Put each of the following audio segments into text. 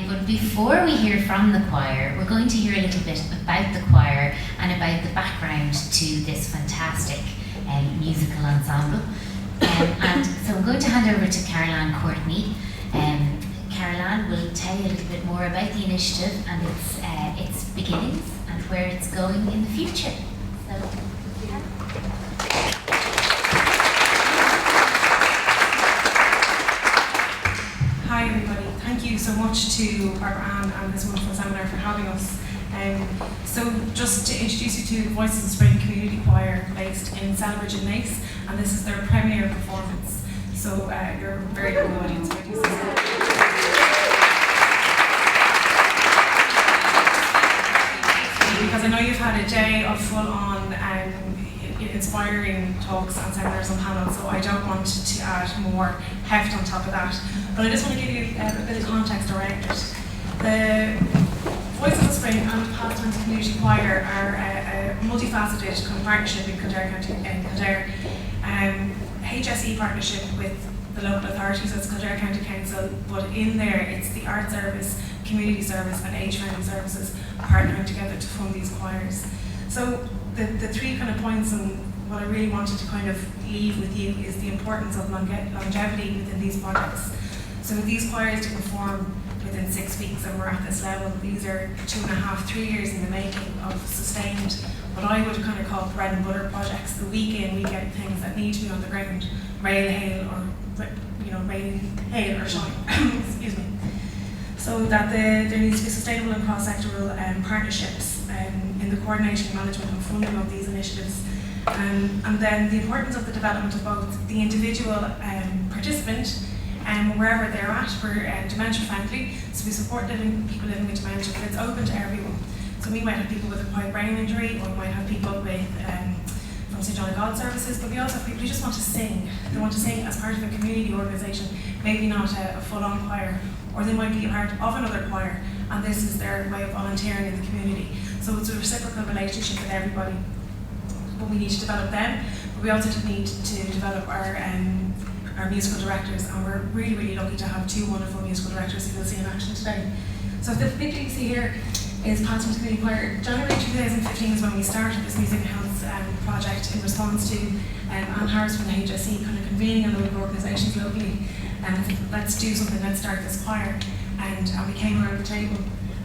But before we hear from the choir, we're going to hear a little bit about the choir and about the background to this fantastic musical ensemble. And so I'm going to hand over to Caroline Courtney. Caroline will tell you a little bit more about the initiative and its beginnings and where it's going in the future. So, yeah. Hi everybody, thank you so much to Barbara Ann and this wonderful seminar for having us. So just to introduce you to Voices of Spring Community Choir based in Celbridge in Naas, and this is their premiere performance. So you're a very good audience. Because I know you've had a day of full-on inspiring talks and seminars and panels, so I don't want to add more heft on top of that. But I just want to give you a bit of context around it. The Voices of Spring and Pastimes Community Choir are a multifaceted kind of partnership in Kildare County, Kildare. HSE partnership with the local authorities, that's Kildare County Council, but in there it's the art service, community service and age-friendly services partnering together to fund these choirs. So the three kind of points and what I really wanted to kind of leave with you is the importance of longevity within these projects. So these choirs to perform within 6 weeks and we're at this level. These are 2.5, 3 years in the making of sustained, what I would kind of call bread and butter projects, the week in, week out things that need to be on the ground, rain, hail, or rain, hail or shine, excuse me. So that there needs to be sustainable and cross-sectoral partnerships in the coordination, management and funding of these initiatives. And then the importance of the development of both the individual participant wherever they're at. We're dementia-friendly, so we support people living with dementia, but it's open to everyone. So we might have people with acquired brain injury, or we might have people with from St. John of God services, but we also have people who just want to sing. They want to sing as part of a community organisation, maybe not a full-on choir, or they might be a part of another choir, and this is their way of volunteering in the community. So it's a reciprocal relationship with everybody. But we need to develop them, but we also need to develop our musical directors, and we're really, really lucky to have two wonderful musical directors who you'll see in action today. So the picture you see here is Pastimes Community Choir. January 2015 is when we started this music health project in response to Anne Harris from the HSE kind of convening a load of organisations locally, and let's do something, let's start this choir, and we came around the table.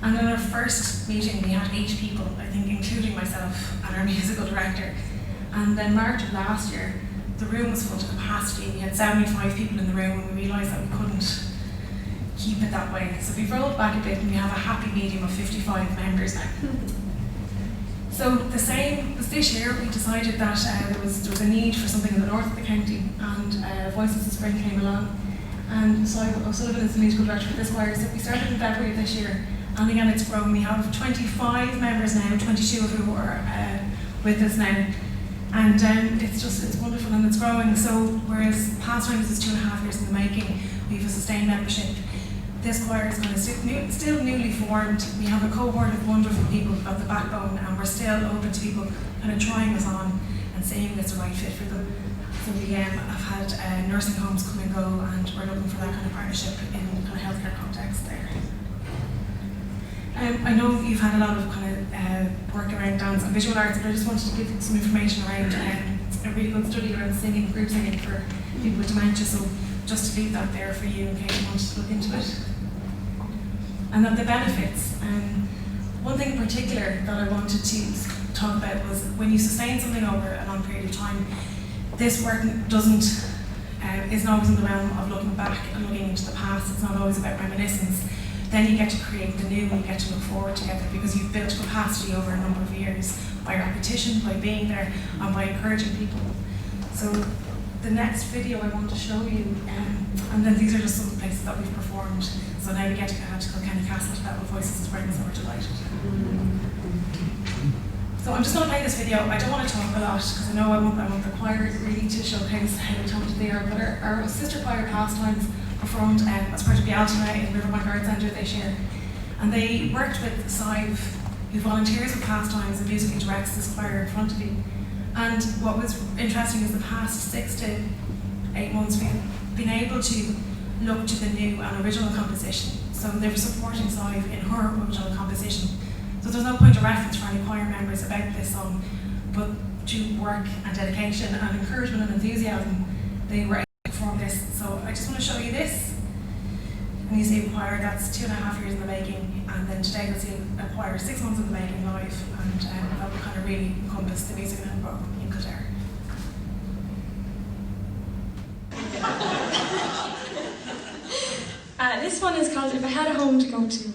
And in our first meeting we had 8 people, I think, including myself and our musical director. And then March of last year, the room was full to capacity. We had 75 people in the room, and we realised that we couldn't keep it that way. So we've rolled back a bit, and we have a happy medium of 55 members now. So the same was this year. We decided that there was a need for something in the north of the county, and Voices of Spring came along. And so O'Sullivan is the musical director for this choir. So we started in February of this year, and again it's grown. We have 25 members now, 22 of who are with us now. And it's wonderful and it's growing. So whereas Pastimes is 2.5 years in the making, we have a sustained membership. This choir is kind of still newly formed. We have a cohort of wonderful people who've got the backbone, and we're still open to people kind of trying us on and seeing it's the right fit for them. So we have had nursing homes come and go, and we're looking for that kind of partnership in kind of healthcare context there. I know you've had a lot of kind of work around dance and visual arts, but I just wanted to give some information around a really good study around singing, group singing for people with dementia, so just to leave that there for you in case you wanted to look into it. And then the benefits. One thing in particular that I wanted to talk about was when you sustain something over a long period of time, this work isn't always in the realm of looking back and looking into the past. It's not always about reminiscence. Then you get to create the new and you get to look forward together because you've built capacity over a number of years by repetition, by being there, and by encouraging people. So the next video I want to show you, and then these are just some places that we've performed. So now we get to Kilkenny Castle to that with Voices of Spring, so we're delighted. So I'm just going to play this video. I don't want to talk a lot because I know I want the choir really to showcase how talented they are, but our sister choir Pastimes performed as part of the Alzheimer in Riverbank Arts Centre this year. And they worked with Sive, who volunteers with Pastimes and musically directs this choir in front of you. And what was interesting is the past 6 to 8 months we've been able to look to the new and original composition So they were supporting Sive in her original composition. So there's no point of reference for any choir members about this song, but due work and dedication and encouragement and enthusiasm, they were able to perform this. So I just want to show you this. And you see a choir that's 2.5 years in the making, and then today you'll see a choir 6 months in the making live, and that will kind of really encompass the music and in Kildare. This one is called If I Had a Home to Go To.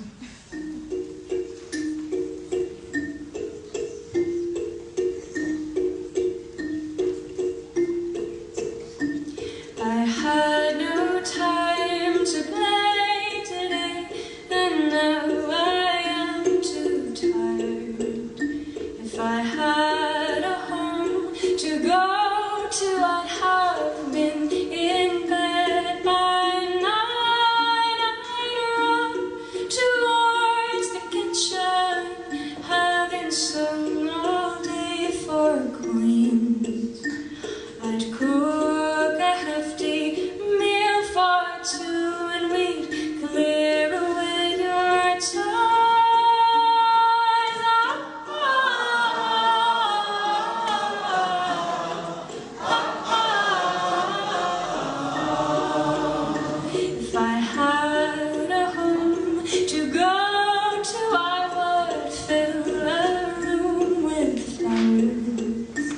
I had no time to play today, and now I am too tired. If I had a home to go to, I'd have been in bed by 9. I'd run towards the kitchen, having sung all day for Queens. I'd cook a hefty meal for 2, and we'd clear away your toys. If I had a home to go to, I would fill a room with flowers.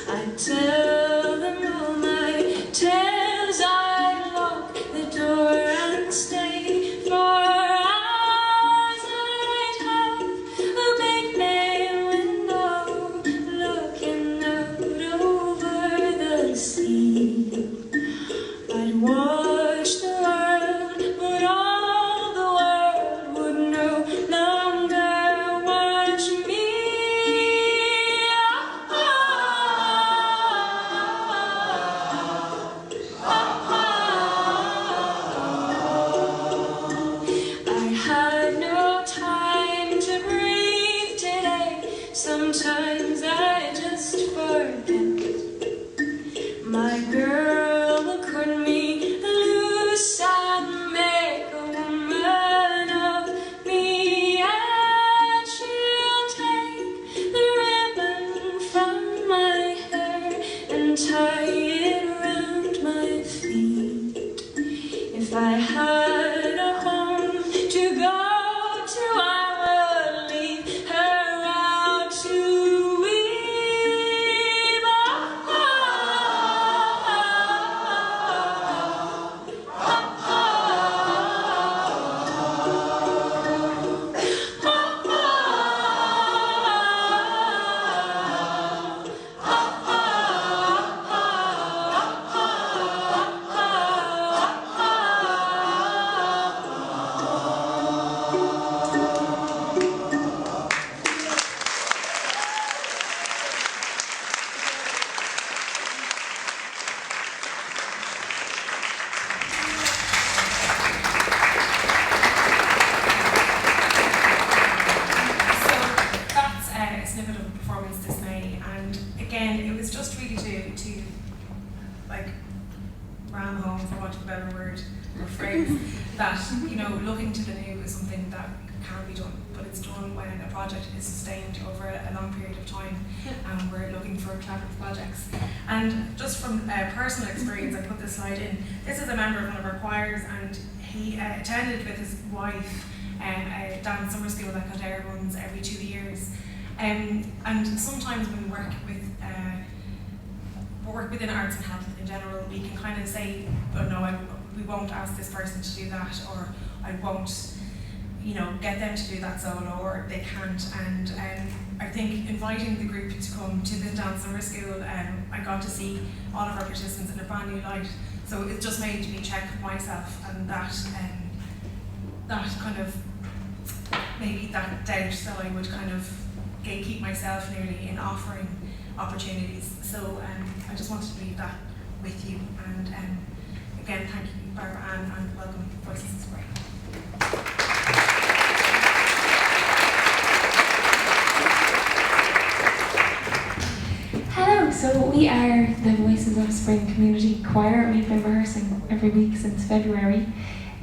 I'd tell them all my tales, I'd lock the door and stay for hours. I'd have a big bay window looking out over the sea. I'd watch the world, but all the world would no longer watch me. I had no time to breathe today. Sometimes I just forget. My girl will cut me loose and make a woman of me, and she'll take the ribbon from my hair and tie it around my feet. If I had a home to go to, I would leave her out to weep. So that's a snippet of the performance this May, and again, it was just really to like ram home, for want of a better word or phrase, that looking to the new is something that can be done, but it's done when a project is sustained over a long period of time, and we're looking for collaborative projects. And just from personal experience, I put this slide in. This is a member of one of our choirs, and he attended with his wife a dance summer school that Kildare runs every 2 years. And sometimes when we work within arts and health in general, we can kind of say, oh no, we won't ask this person to do that, or I won't get them to do that solo, or they can't. And I think inviting the group to come to the dance summer school, I got to see all of our participants in a brand new light. So it just made me check myself, and that kind of, maybe that doubt that I would kind of gatekeep myself nearly in offering opportunities. So I just wanted to leave that with you. And again, thank you, Barbara Ann, and welcome, Voices of Spring. Hello, so we are the Voices of Spring Community Choir. We've been rehearsing every week since February.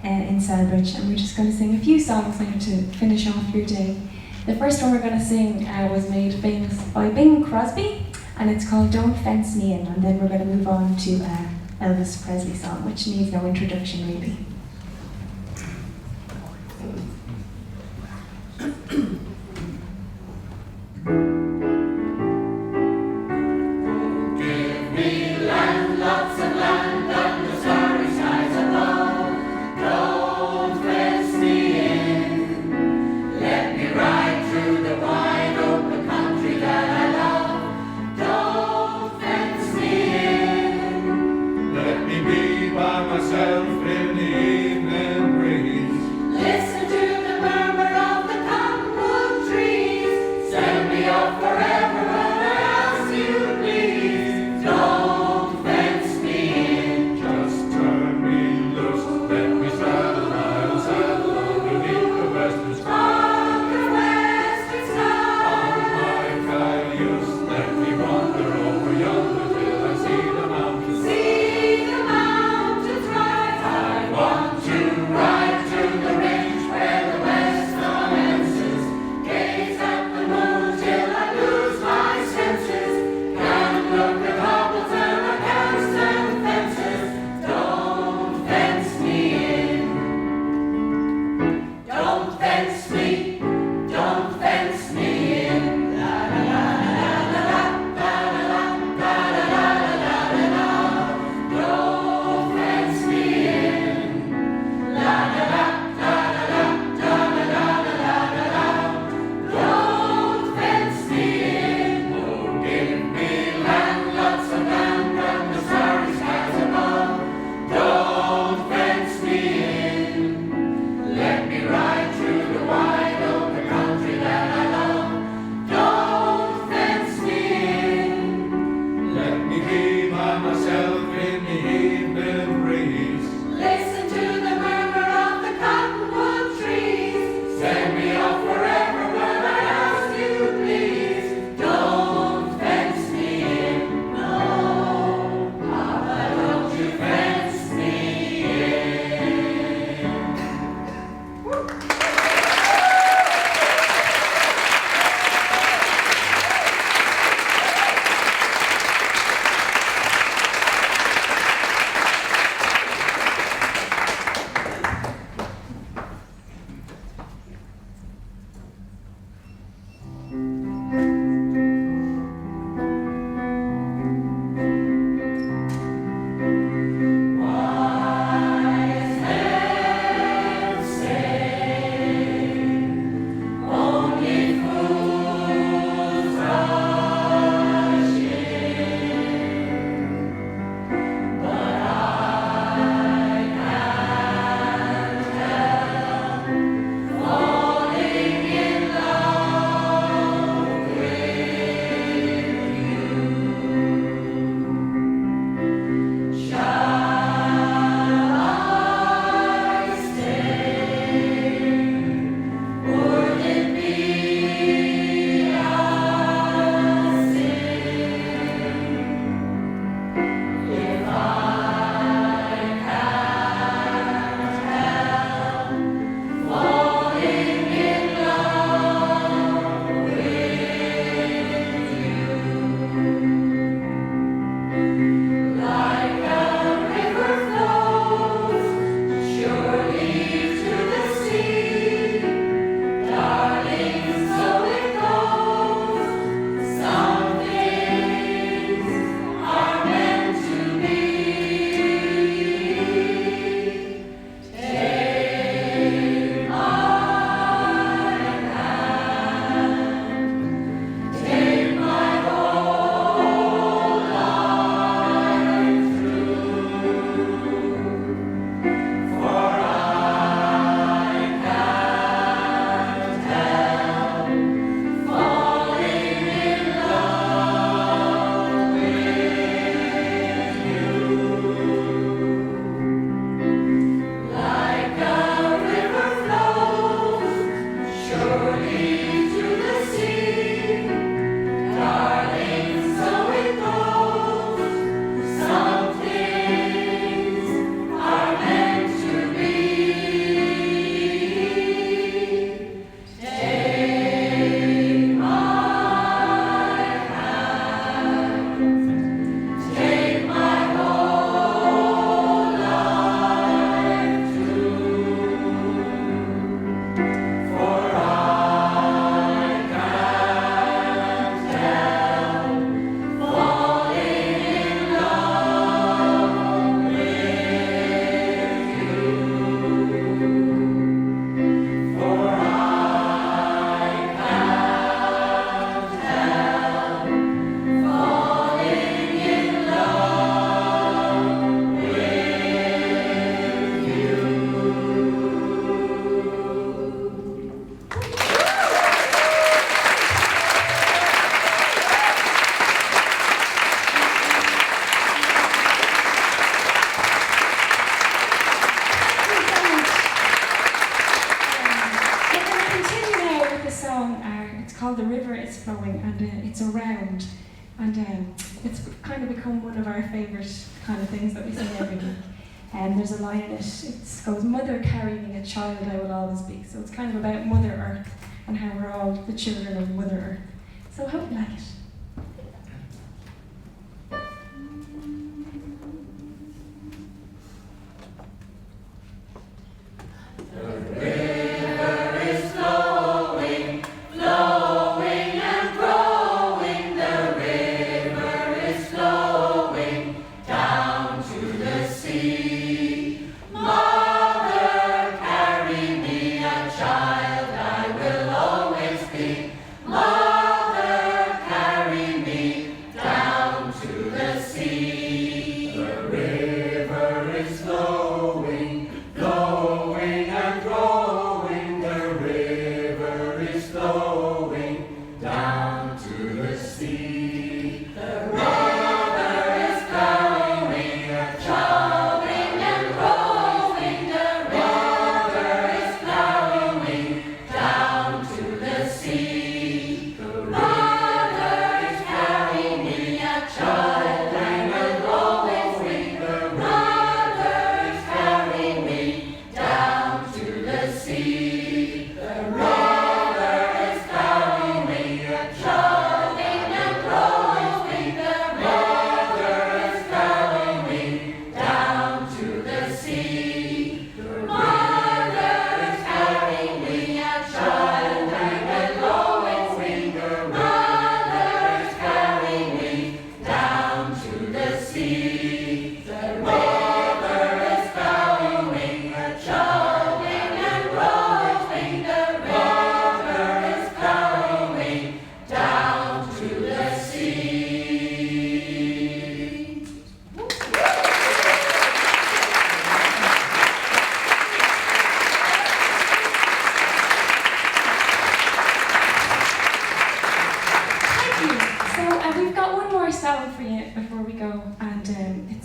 in Selbridge, and we're just going to sing a few songs now to finish off your day. The first one we're going to sing was made famous by Bing Crosby, and it's called Don't Fence Me In, and then we're going to move on to Elvis Presley song, which needs no introduction really. Myself in the And it's kind of become one of our favourite kind of things that we sing every week. And there's a line in it, it goes, "Mother, carry me, a child I will always be." So it's kind of about Mother Earth and how we're all the children of Mother Earth. So I hope you like it.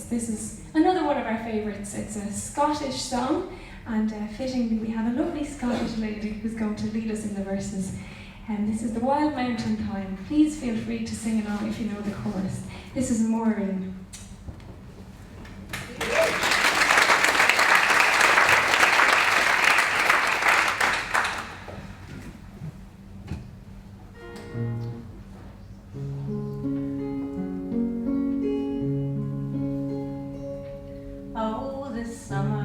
This is another one of our favourites. It's a Scottish song, and fittingly we have a lovely Scottish lady who's going to lead us in the verses. And this is the Wild Mountain Thyme. Please feel free to sing along if you know the chorus. This is Maureen. Oh, the summer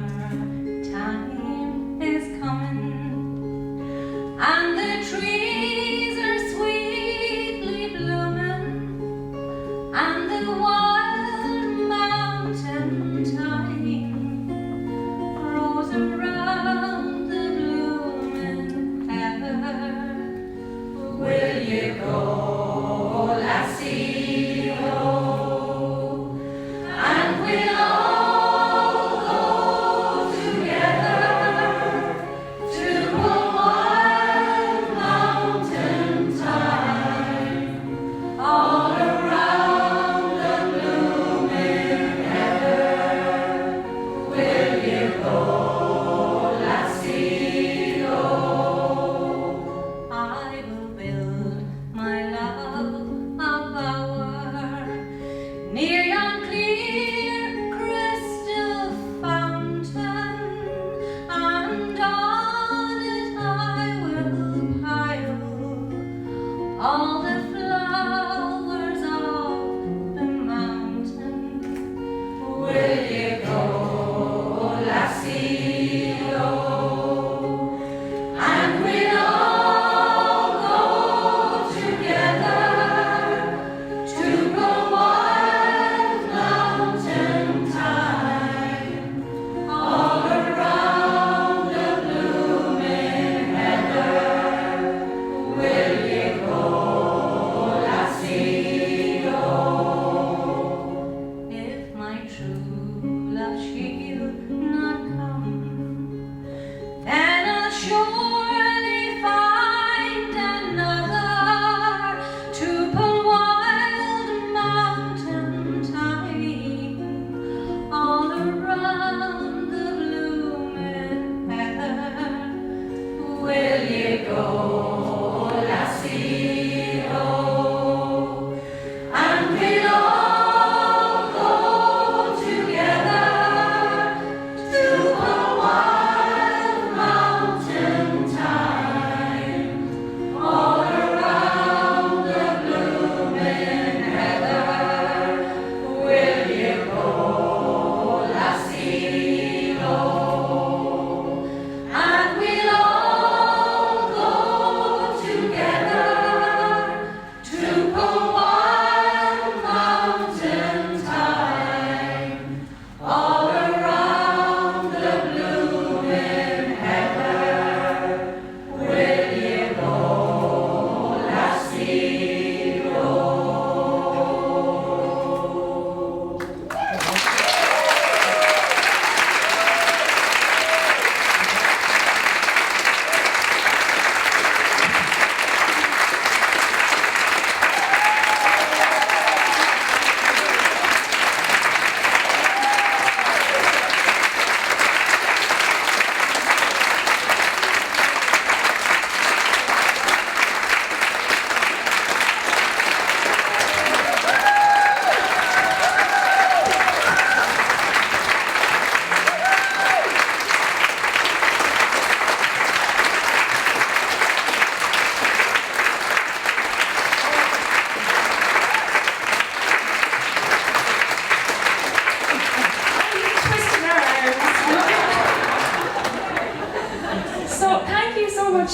time is coming, and the trees are sweetly blooming, and the wild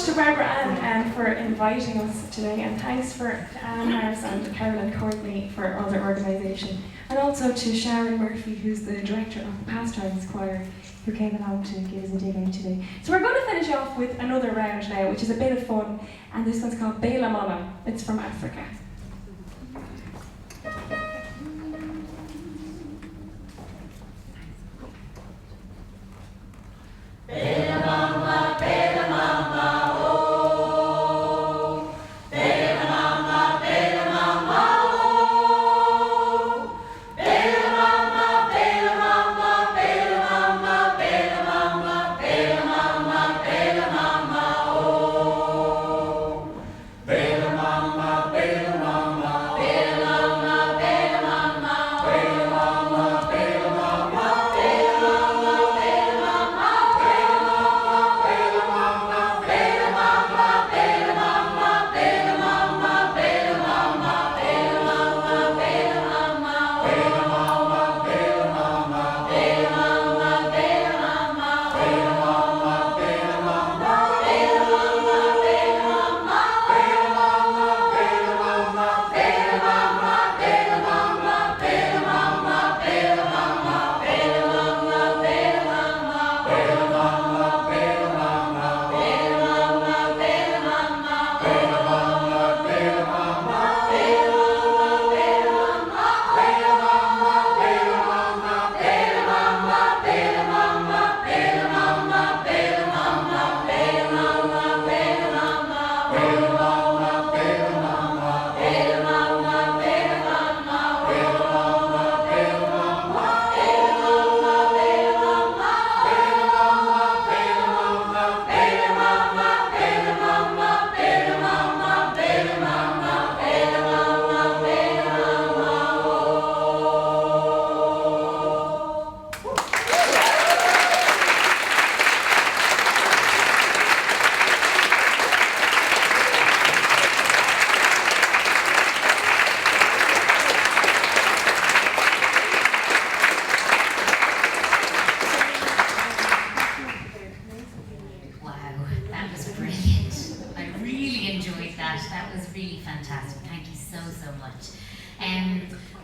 to Barbara Ann for inviting us today, and thanks to Anne Harris and Carolyn Courtney for all their organisation, and also to Sharon Murphy, who's the director of the Pastimes Choir, who came along to give us a dig out today. So we're going to finish off with another round now, which is a bit of fun, and this one's called Bela Mama. It's from Africa. Bela mama, bela mama, oh. Bela mama, bela mama, oh. Bela mama, bela mama, bela mama, bela mama, bela mama, bela mama, oh. Bela mama, bela mama, bela mama, bela mama, bela mama, bela mama,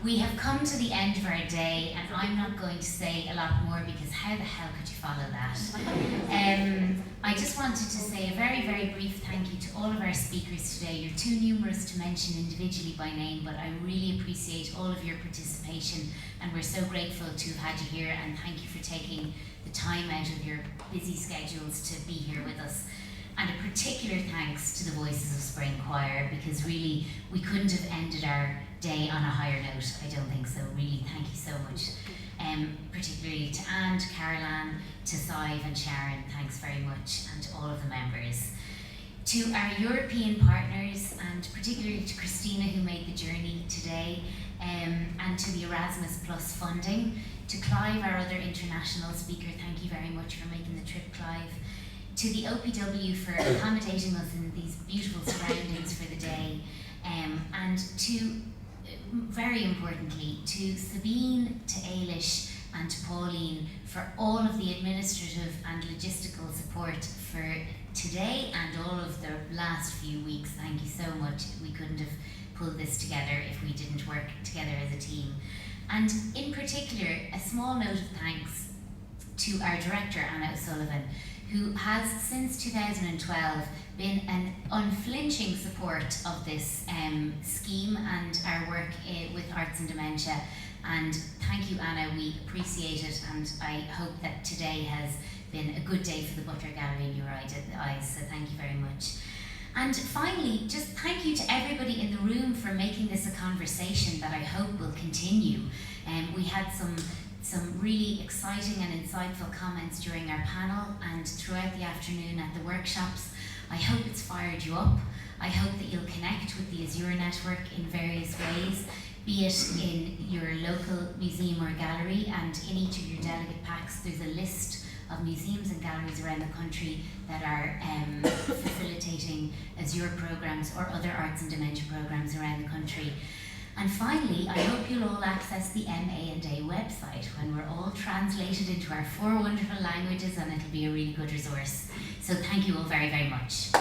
We have come to the end of our day, and I'm not going to say a lot more because how the hell could you follow that? I just wanted to say a very, very brief thank you to all of our speakers today. You're too numerous to mention individually by name, but I really appreciate all of your participation, and we're so grateful to have had you here, and thank you for taking the time out of your busy schedules to be here with us. And a particular thanks to the Voices of Spring Choir, because really we couldn't have ended our day on a higher note, I don't think so. Really, thank you so much. Particularly to Anne, to Caroline, to Sive and Sharon, thanks very much, and to all of the members. To our European partners, and particularly to Christina, who made the journey today, and to the Erasmus Plus funding. To Clive, our other international speaker, thank you very much for making the trip, Clive. To the OPW for accommodating us in these beautiful surroundings for the day, and to, very importantly, to Sabine, to Ailish and to Pauline for all of the administrative and logistical support for today and all of the last few weeks. Thank you so much. We couldn't have pulled this together if we didn't work together as a team. And in particular, a small note of thanks to our director, Anna O'Sullivan, who has since 2012 been an unflinching support of this scheme and our work with arts and dementia. And thank you, Anna, we appreciate it, and I hope that today has been a good day for the Butler Gallery in your eyes, so thank you very much. And finally, just thank you to everybody in the room for making this a conversation that I hope will continue. We had some really exciting and insightful comments during our panel and throughout the afternoon at the workshops. I hope it's fired you up. I hope that you'll connect with the Azure network in various ways, be it in your local museum or gallery, and in each of your delegate packs there's a list of museums and galleries around the country that are facilitating Azure programs or other arts and dementia programs around the country. And finally, I hope you'll all access the MA&A website when we're all translated into our 4 wonderful languages, and it'll be a really good resource. So thank you all very, very much.